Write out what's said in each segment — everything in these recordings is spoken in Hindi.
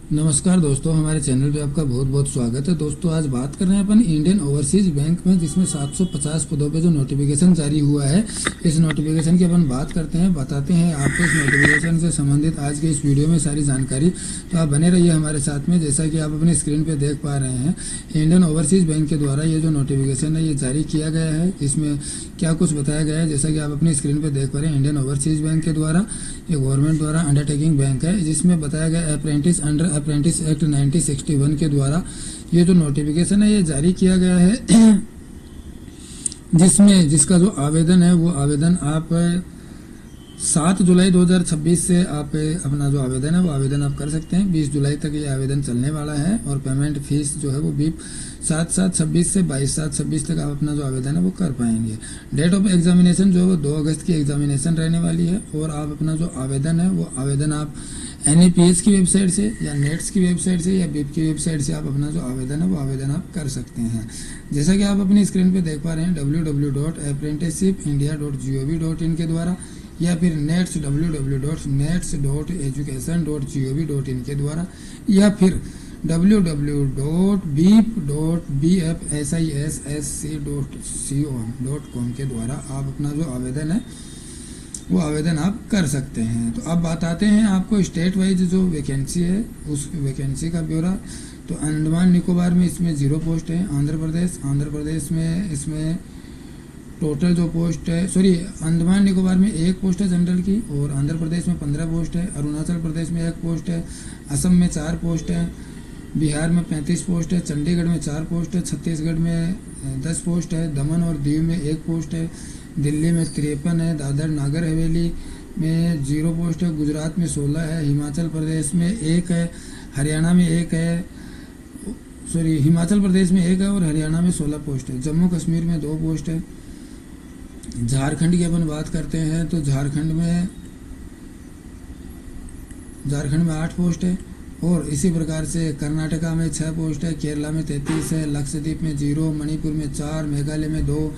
नमस्कार दोस्तों, हमारे चैनल पे आपका बहुत बहुत स्वागत है। दोस्तों आज बात कर रहे हैं अपन इंडियन ओवरसीज बैंक में, जिसमें 750 पदों पे जो नोटिफिकेशन जारी हुआ है, इस नोटिफिकेशन की अपन बात करते हैं, बताते हैं आपको इस नोटिफिकेशन से संबंधित आज के इस वीडियो में सारी जानकारी। तो आप बने रहिए हमारे साथ में। जैसा कि आप अपनी स्क्रीन पर देख पा रहे हैं, इंडियन ओवरसीज बैंक के द्वारा ये जो नोटिफिकेशन है ये जारी किया गया है। इसमें क्या कुछ बताया गया है, जैसा कि आप अपनी स्क्रीन पर देख पा रहे हैं, इंडियन ओवरसीज बैंक के द्वारा, ये गवर्नमेंट द्वारा अंडरटेकिंग बैंक है, जिसमें बताया गया अप्रेंटिस अंडर अप्रेंटिस एक्ट 1961 के द्वारा ये जो नोटिफिकेशन है ये जारी किया गया है। जिसका जो आवेदन है वो आवेदन आप 7 जुलाई 2026 से आप अपना जो आवेदन है वो आवेदन आप कर सकते हैं। 20 जुलाई तक ये आवेदन चलने वाला है और पेमेंट फीस जो है वो भी 7/7/26 से 22/7/26 तक आप अपना जो आवेदन है वो कर पाएंगे। डेट ऑफ एग्जामिनेशन जो है वो 2 अगस्त की एग्जामिनेशन रहने वाली है और आप अपना जो आवेदन है वो आवेदन आप NAPS की वेबसाइट से या नेट्स की वेबसाइट से या BIP की वेबसाइट से आप अपना जो आवेदन है वो आवेदन आप कर सकते हैं। जैसा कि आप अपनी स्क्रीन पे देख पा रहे हैं, www.apprenticeshipindia.gov.in के द्वारा या फिर नेट्स www.nets.education.gov.in के द्वारा या फिर www.beep.bfsissc.com के द्वारा आप अपना जो आवेदन है वो आवेदन आप कर सकते हैं। तो अब बात आते हैं आपको स्टेट वाइज जो वैकेंसी है उस वैकेंसी का ब्यौरा। तो अंडमान निकोबार में इसमें 0 पोस्ट है। आंध्र प्रदेश में इसमें टोटल जो पोस्ट है, अंडमान निकोबार में 1 पोस्ट है जनरल की, और आंध्र प्रदेश में 15 पोस्ट है, अरुणाचल प्रदेश में 1 पोस्ट है, असम में 4 पोस्ट है, बिहार में 35 पोस्ट है, चंडीगढ़ में 4 पोस्ट है, छत्तीसगढ़ में 10 पोस्ट है, दमन और दीव में 1 पोस्ट है, दिल्ली में 53 है, दादर नागर हवेली में 0 पोस्ट है, गुजरात में 16 है, हिमाचल प्रदेश में 1 है, हरियाणा में 1 है, हिमाचल प्रदेश में 1 है और हरियाणा में 16 पोस्ट है, जम्मू कश्मीर में 2 पोस्ट है। झारखंड की अपन बात करते हैं तो झारखंड में 8 पोस्ट है, और इसी प्रकार से कर्नाटका में 6 पोस्ट है, केरला में 33 है, लक्षद्वीप में 0, मणिपुर में 4, मेघालय में 2,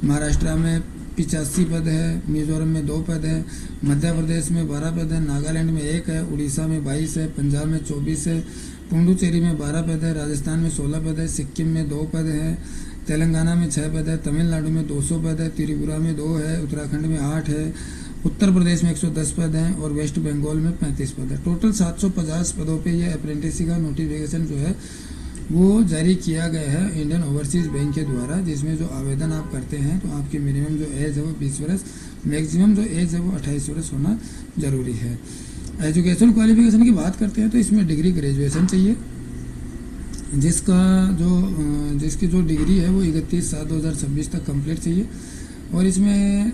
महाराष्ट्र में 85 पद है, मिजोरम में 2 पद है, मध्य प्रदेश में 12 पद है, नागालैंड में 1 है, उड़ीसा में 22 है, पंजाब में 24 है, पुडुचेरी में 12 पद है, राजस्थान में 16 पद है, सिक्किम में 2 पद है, तेलंगाना में 6 पद है, तमिलनाडु में 200 पद है, त्रिपुरा में 2 है, उत्तराखंड में 8 है, उत्तर प्रदेश में 110 पद हैं और वेस्ट बंगाल में 35 पद है। टोटल 750 पदों पे ये अप्रेंटिस का नोटिफिकेशन जो है वो जारी किया गया है इंडियन ओवरसीज बैंक के द्वारा, जिसमें जो आवेदन आप करते हैं तो आपकी मिनिमम जो एज है वो 20 वर्ष, मैक्सिमम जो एज है वो 28 वर्ष होना जरूरी है। एजुकेशन क्वालिफिकेशन की बात करते हैं तो इसमें डिग्री ग्रेजुएशन चाहिए, जिसकी जो डिग्री है वो 31/7/2026 तक कंप्लीट चाहिए, और इसमें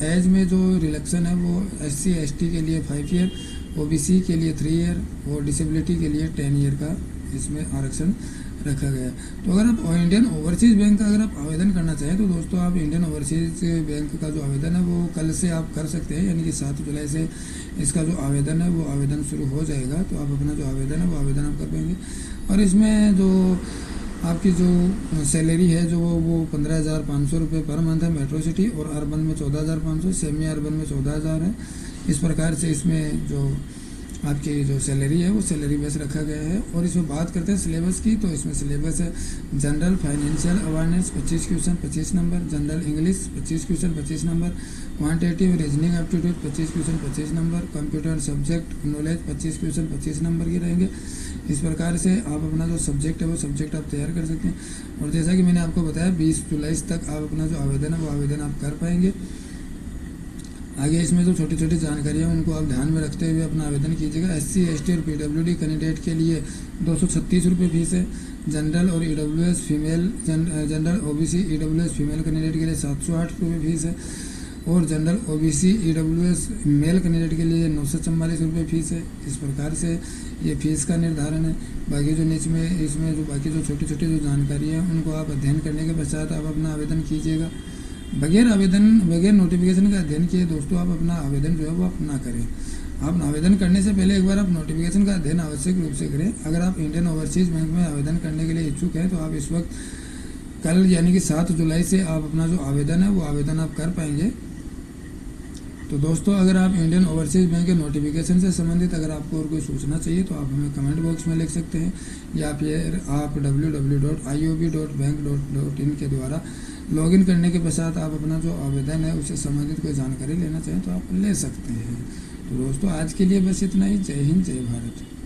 एज में जो रिलैक्सन है वो SC ST के लिए 5 ईयर, OBC के लिए 3 ईयर और डिसेबिलिटी के लिए 10 ईयर का इसमें आरक्षण रखा गया है। तो अगर आप इंडियन ओवरसीज बैंक का अगर आप आवेदन करना चाहें तो दोस्तों आप इंडियन ओवरसीज बैंक का जो आवेदन है वो कल से आप कर सकते हैं, यानी कि 7 जुलाई से इसका जो आवेदन है वो आवेदन शुरू हो जाएगा। तो आप अपना जो आवेदन है वो आवेदन आप कर पाएंगे, और इसमें जो आपकी जो सैलरी है जो वो 15,500 रुपये पर मंथ है मेट्रो सिटी, और अर्बन में 14,500, सेमी अर्बन में 14,000 है। इस प्रकार से इसमें जो आपकी जो सैलरी है वो सैलरी बेस रखा गया है। और इसमें बात करते हैं सिलेबस की, तो इसमें सिलेबस है general financial awareness 25 question 25 number, general English 25 question 25 number, quantitative reasoning aptitude 25 question 25 number, computer subject knowledge 25 question 25 number के रहेंगे। इस प्रकार से आप अपना जो सब्जेक्ट है वो सब्जेक्ट आप तैयार कर सकते हैं, और जैसा कि मैंने आपको बताया 20 जुलाई तक आप अपना जो आवेदन है वो आवेदन आप कर पाएंगे। आगे इसमें जो छोटी छोटी जानकारियाँ उनको आप ध्यान में रखते हुए अपना आवेदन कीजिएगा। SC ST और PWD कैंडिडेट के लिए 236 रुपये फीस है, जनरल और EWS female general OBC EWS female candidate के लिए 708 रुपये फीस है, और general OBC EWS male candidate के लिए 944 रुपये फीस है। इस प्रकार से ये फीस का निर्धारण है। बाकी जो इसमें जो बाकी जो छोटी छोटी जो जानकारी है उनको आप अध्ययन करने के पश्चात आप अपना आवेदन कीजिएगा। बगैर नोटिफिकेशन का अध्ययन किए दोस्तों आप अपना आवेदन जो है वो आप ना करें। आप आवेदन करने से पहले एक बार आप नोटिफिकेशन का अध्ययन आवश्यक रूप से करें। अगर आप इंडियन ओवरसीज बैंक में आवेदन करने के लिए इच्छुक हैं तो आप इस वक्त कल यानी कि 7 जुलाई से आप अपना जो आवेदन है वो आवेदन आप कर पाएंगे। तो दोस्तों, अगर आप इंडियन ओवरसीज़ बैंक के नोटिफिकेशन से संबंधित अगर आपको और कोई सूचना चाहिए तो आप हमें कमेंट बॉक्स में लिख सकते हैं, या फिर आप www.iob.bank.in के द्वारा लॉगिन करने के पश्चात आप अपना जो आवेदन है उससे संबंधित कोई जानकारी लेना चाहें तो आप ले सकते हैं। तो दोस्तों, आज के लिए बस इतना ही। जय हिंद, जय भारत।